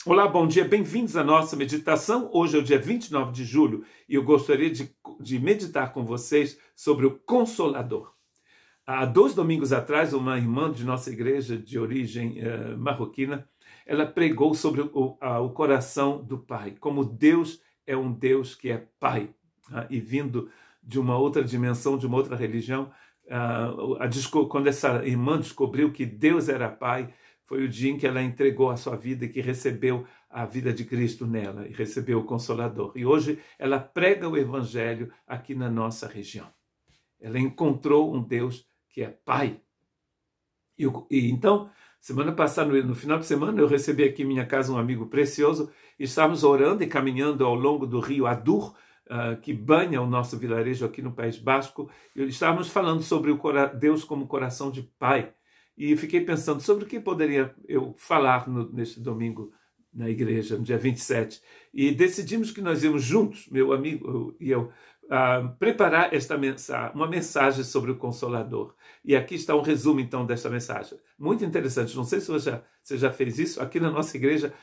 Olá, bom dia, bem-vindos à nossa meditação. Hoje é o dia 29 de julho e eu gostaria de meditar com vocês sobre o Consolador. Há 2 domingos atrás, uma irmã de nossa igreja de origem marroquina, ela pregou sobre o coração do Pai, como Deus é um Deus que é Pai. E vindo de uma outra dimensão, de uma outra religião, quando essa irmã descobriu que Deus era Pai, foi o dia em que ela entregou a sua vida e que recebeu a vida de Cristo nela, e recebeu o Consolador. E hoje ela prega o Evangelho aqui na nossa região. Ela encontrou um Deus que é Pai. E então, semana passada, no final de semana, eu recebi aqui em minha casa um amigo precioso, e estávamos orando e caminhando ao longo do rio Adur, que banha o nosso vilarejo aqui no País Basco, e estávamos falando sobre Deus como coração de Pai. E fiquei pensando sobre o que poderia eu falar neste domingo na igreja, no dia 27. E decidimos que nós íamos juntos, meu amigo e eu, preparar uma mensagem sobre o Consolador. E aqui está um resumo, então, desta mensagem. Muito interessante. Não sei se você já fez isso. Aqui na nossa igreja,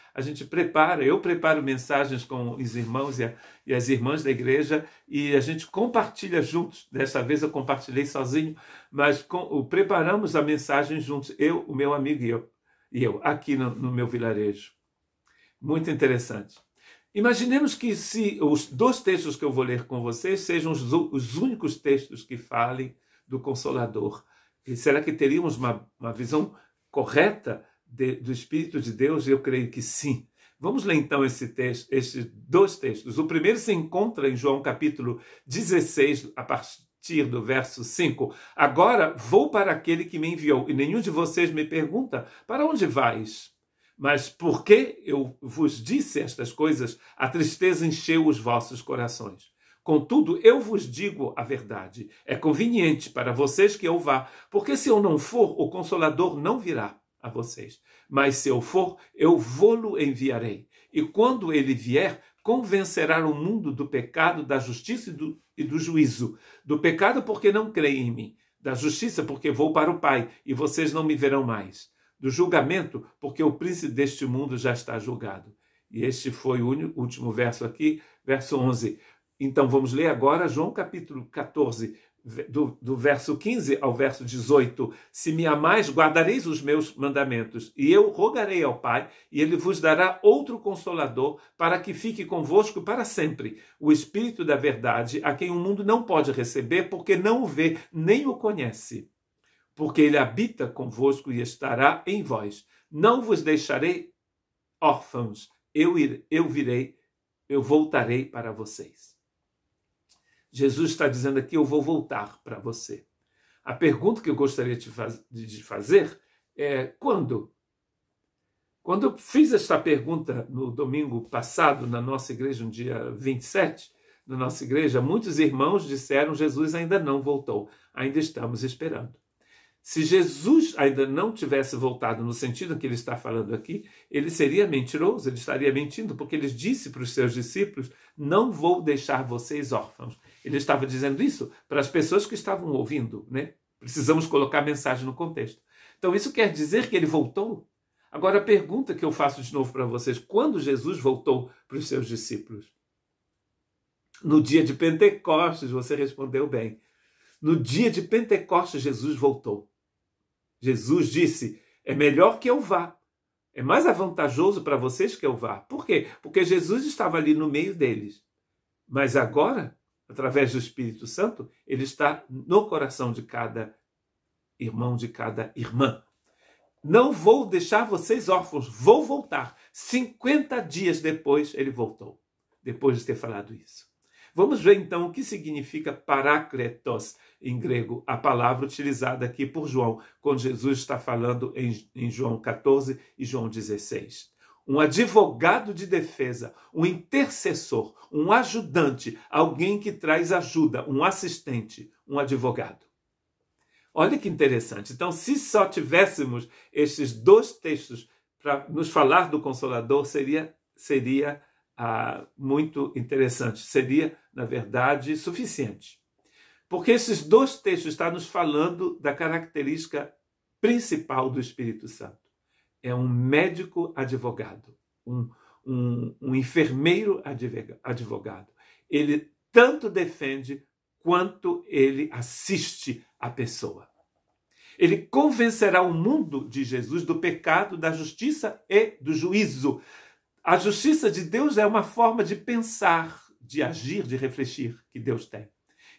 eu preparo mensagens com os irmãos e as irmãs da igreja e a gente compartilha juntos. Desta vez eu compartilhei sozinho, mas preparamos a mensagem juntos, o meu amigo e eu aqui no meu vilarejo. Muito interessante. Imaginemos que se os 2 textos que eu vou ler com vocês sejam os únicos textos que falem do Consolador. E será que teríamos uma visão correta do Espírito de Deus? Eu creio que sim. Vamos ler então esses 2 textos. O primeiro se encontra em João capítulo 16, a partir do verso 5. Agora vou para aquele que me enviou, e nenhum de vocês me pergunta, para onde vais? Mas porque eu vos disse estas coisas, a tristeza encheu os vossos corações. Contudo, eu vos digo a verdade. É conveniente para vocês que eu vá, porque se eu não for, o Consolador não virá a vocês. Mas se eu for, eu vô-lo enviarei. E quando ele vier, convencerá o mundo do pecado, da justiça e do juízo. Do pecado, porque não creem em mim. Da justiça, porque vou para o Pai, e vocês não me verão mais. Do julgamento, porque o príncipe deste mundo já está julgado. E este foi o último verso aqui, verso 11. Então vamos ler agora João capítulo 14, do verso 15 ao verso 18. Se me amais, guardareis os meus mandamentos, e eu rogarei ao Pai, e ele vos dará outro Consolador, para que fique convosco para sempre, o Espírito da verdade, a quem o mundo não pode receber, porque não o vê, nem o conhece. Porque ele habita convosco e estará em vós. Não vos deixarei órfãos, eu voltarei para vocês. Jesus está dizendo aqui, eu vou voltar para você. A pergunta que eu gostaria de fazer é, quando? Quando eu fiz esta pergunta no domingo passado, na nossa igreja, no dia 27, na nossa igreja, muitos irmãos disseram, Jesus ainda não voltou, ainda estamos esperando. Se Jesus ainda não tivesse voltado no sentido que ele está falando aqui, ele seria mentiroso, ele estaria mentindo, porque ele disse para os seus discípulos, não vou deixar vocês órfãos. Ele estava dizendo isso para as pessoas que estavam ouvindo, né? Precisamos colocar a mensagem no contexto. Então isso quer dizer que ele voltou? Agora a pergunta que eu faço de novo para vocês, quando Jesus voltou para os seus discípulos? No dia de Pentecostes, você respondeu bem. No dia de Pentecostes, Jesus voltou. Jesus disse, é melhor que eu vá. É mais vantajoso para vocês que eu vá. Por quê? Porque Jesus estava ali no meio deles. Mas agora, através do Espírito Santo, ele está no coração de cada irmão, de cada irmã. Não vou deixar vocês órfãos, vou voltar. 50 dias depois, ele voltou. Depois de ter falado isso. Vamos ver então o que significa parakletos em grego, a palavra utilizada aqui por João, quando Jesus está falando em João 14 e João 16. Um advogado de defesa, um intercessor, um ajudante, alguém que traz ajuda, um assistente, um advogado. Olha que interessante. Então, se só tivéssemos esses 2 textos para nos falar do Consolador, seria muito interessante. Seria, na verdade, suficiente. Porque esses 2 textos estão nos falando da característica principal do Espírito Santo. É um médico advogado. um enfermeiro advogado. Ele tanto defende quanto ele assiste a pessoa. Ele convencerá o mundo de Jesus do pecado, da justiça e do juízo. A justiça de Deus é uma forma de pensar, de agir, de refletir que Deus tem.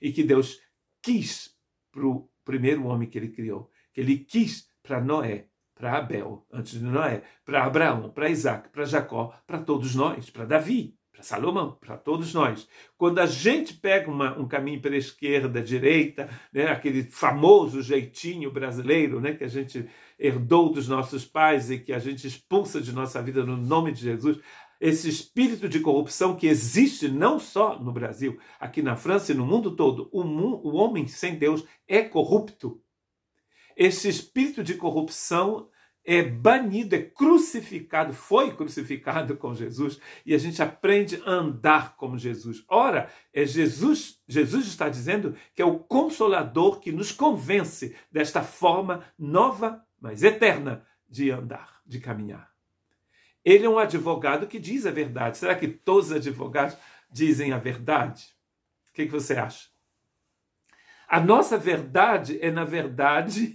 E que Deus quis para o primeiro homem que ele criou. Que ele quis para Noé, para Abel, antes de Noé, para Abraão, para Isaac, para Jacó, para todos nós, para Davi, para Salomão, para todos nós. Quando a gente pega um caminho pela esquerda, direita, né, aquele famoso jeitinho brasileiro, né, que a gente herdou dos nossos pais e que a gente expulsa de nossa vida no nome de Jesus, esse espírito de corrupção que existe não só no Brasil, aqui na França e no mundo todo, o homem sem Deus é corrupto. Esse espírito de corrupção é banido, é crucificado, foi crucificado com Jesus, e a gente aprende a andar como Jesus. Ora, Jesus está dizendo que é o Consolador que nos convence desta forma nova, mas eterna, de andar, de caminhar. Ele é um advogado que diz a verdade. Será que todos os advogados dizem a verdade? O que você acha? A nossa verdade é, na verdade,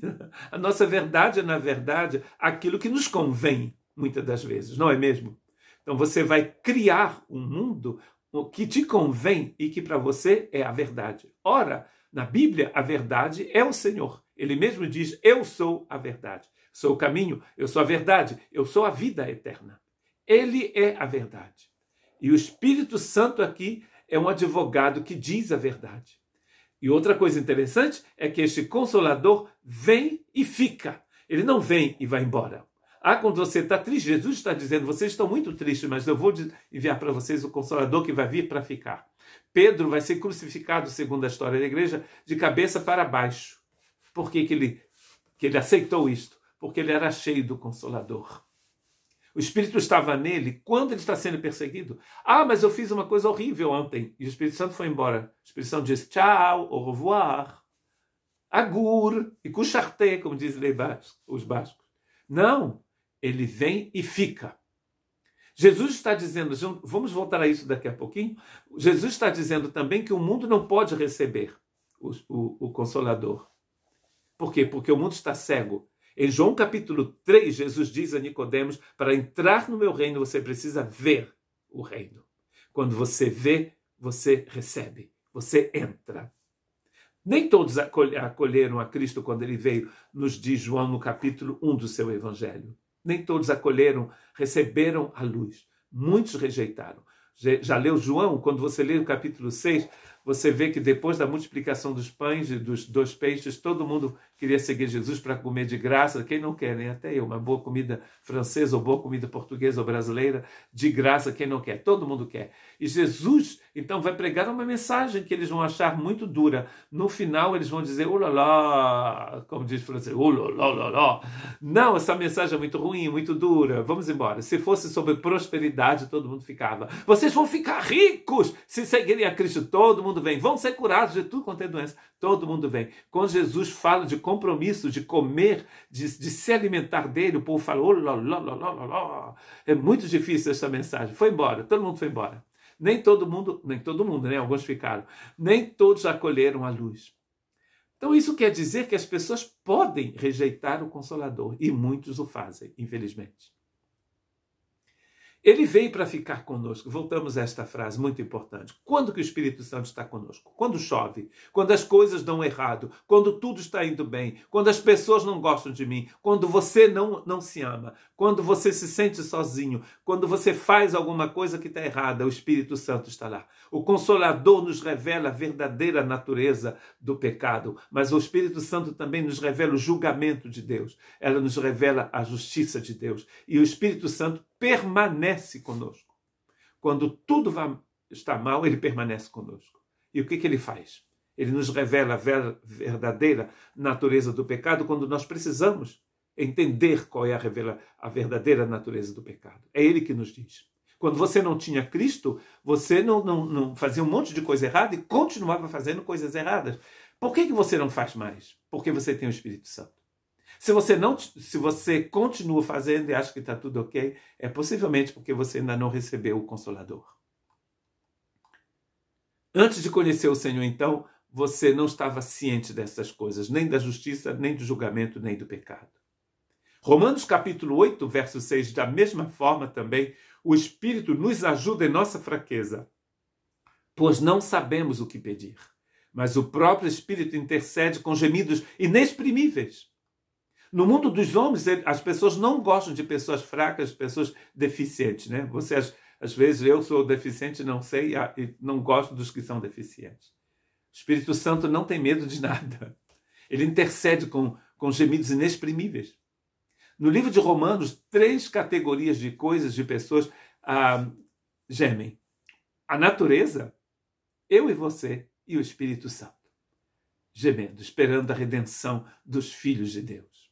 aquilo que nos convém, muitas das vezes, não é mesmo? Então você vai criar um mundo que te convém e que para você é a verdade. Ora, na Bíblia, a verdade é o Senhor. Ele mesmo diz, eu sou a verdade. Sou o caminho, eu sou a verdade, eu sou a vida eterna. Ele é a verdade. E o Espírito Santo aqui é um advogado que diz a verdade. E outra coisa interessante é que este Consolador vem e fica. Ele não vem e vai embora. Quando você está triste, Jesus está dizendo, vocês estão muito tristes, mas eu vou enviar para vocês o Consolador que vai vir para ficar. Pedro vai ser crucificado, segundo a história da igreja, de cabeça para baixo. Por que ele aceitou isto? Porque ele era cheio do Consolador. O Espírito estava nele quando ele está sendo perseguido. Mas eu fiz uma coisa horrível ontem. E o Espírito Santo foi embora. O Espírito Santo disse tchau, au revoir, agur, e cucharte, como dizem os bascos. Não, ele vem e fica. Jesus está dizendo, vamos voltar a isso daqui a pouquinho, Jesus está dizendo também que o mundo não pode receber o Consolador. Por quê? Porque o mundo está cego. Em João capítulo 3, Jesus diz a Nicodemos, para entrar no meu reino você precisa ver o reino. Quando você vê, você recebe, você entra. Nem todos acolheram a Cristo quando ele veio, nos diz João no capítulo 1 do seu evangelho. Nem todos acolheram, receberam a luz. Muitos rejeitaram. Já leu João? Quando você lê o capítulo 6, você vê que depois da multiplicação dos pães e dos 2 peixes, todo mundo queria seguir Jesus para comer de graça. Quem não quer, nem até eu. Uma boa comida francesa ou boa comida portuguesa ou brasileira, de graça, quem não quer? Todo mundo quer. E Jesus, então, vai pregar uma mensagem que eles vão achar muito dura. No final, eles vão dizer, olá, como diz o francês, olá. Não, essa mensagem é muito ruim, muito dura. Vamos embora. Se fosse sobre prosperidade, todo mundo ficava. Vocês vão ficar ricos se seguirem a Cristo. Todo mundo vem. Vão ser curados de tudo quanto é doença. Todo mundo vem. Quando Jesus fala de compromisso, de comer, de se alimentar dele, o povo fala, é muito difícil essa mensagem. Foi embora. Todo mundo foi embora. Nem todo mundo, né? Alguns ficaram. Nem todos acolheram a luz. Então isso quer dizer que as pessoas podem rejeitar o Consolador. E muitos o fazem, infelizmente. Ele veio para ficar conosco. Voltamos a esta frase muito importante. Quando que o Espírito Santo está conosco? Quando chove, quando as coisas dão errado, quando tudo está indo bem, quando as pessoas não gostam de mim, quando você não se ama, quando você se sente sozinho, quando você faz alguma coisa que está errada, o Espírito Santo está lá. O Consolador nos revela a verdadeira natureza do pecado, mas o Espírito Santo também nos revela o julgamento de Deus. Ela nos revela a justiça de Deus. E o Espírito Santo permanece conosco. Quando tudo está mal, ele permanece conosco. E o que ele faz? Ele nos revela a verdadeira natureza do pecado quando nós precisamos entender qual é a verdadeira natureza do pecado. É ele que nos diz. Quando você não tinha Cristo, você não fazia um monte de coisa errada e continuava fazendo coisas erradas. Por que você não faz mais? Porque você tem o Espírito Santo. Se você continua fazendo e acha que está tudo ok, é possivelmente porque você ainda não recebeu o Consolador. Antes de conhecer o Senhor, então, você não estava ciente dessas coisas, nem da justiça, nem do julgamento, nem do pecado. Romanos capítulo 8, verso 6, da mesma forma também, o Espírito nos ajuda em nossa fraqueza, pois não sabemos o que pedir, mas o próprio Espírito intercede com gemidos inexprimíveis. No mundo dos homens, as pessoas não gostam de pessoas fracas, pessoas deficientes, né? Às vezes, eu sou deficiente, não sei, e não gosto dos que são deficientes. O Espírito Santo não tem medo de nada. Ele intercede com gemidos inexprimíveis. No livro de Romanos, 3 categorias de coisas, de pessoas gemem. A natureza, eu e você, e o Espírito Santo. Gemendo, esperando a redenção dos filhos de Deus.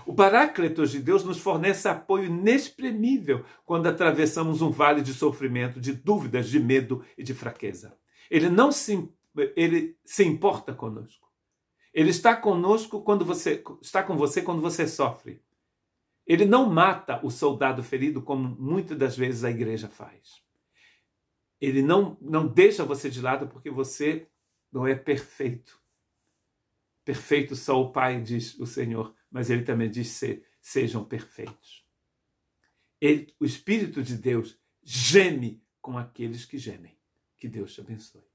O Paráclitos de Deus nos fornece apoio inexprimível quando atravessamos um vale de sofrimento, de dúvidas, de medo e de fraqueza. Ele se importa conosco. Ele está conosco está com você quando você sofre. Ele não mata o soldado ferido como muitas das vezes a igreja faz. Ele não deixa você de lado porque você não é perfeito. Perfeito só o Pai, diz o Senhor, mas ele também diz sejam perfeitos. O Espírito de Deus geme com aqueles que gemem. Que Deus te abençoe.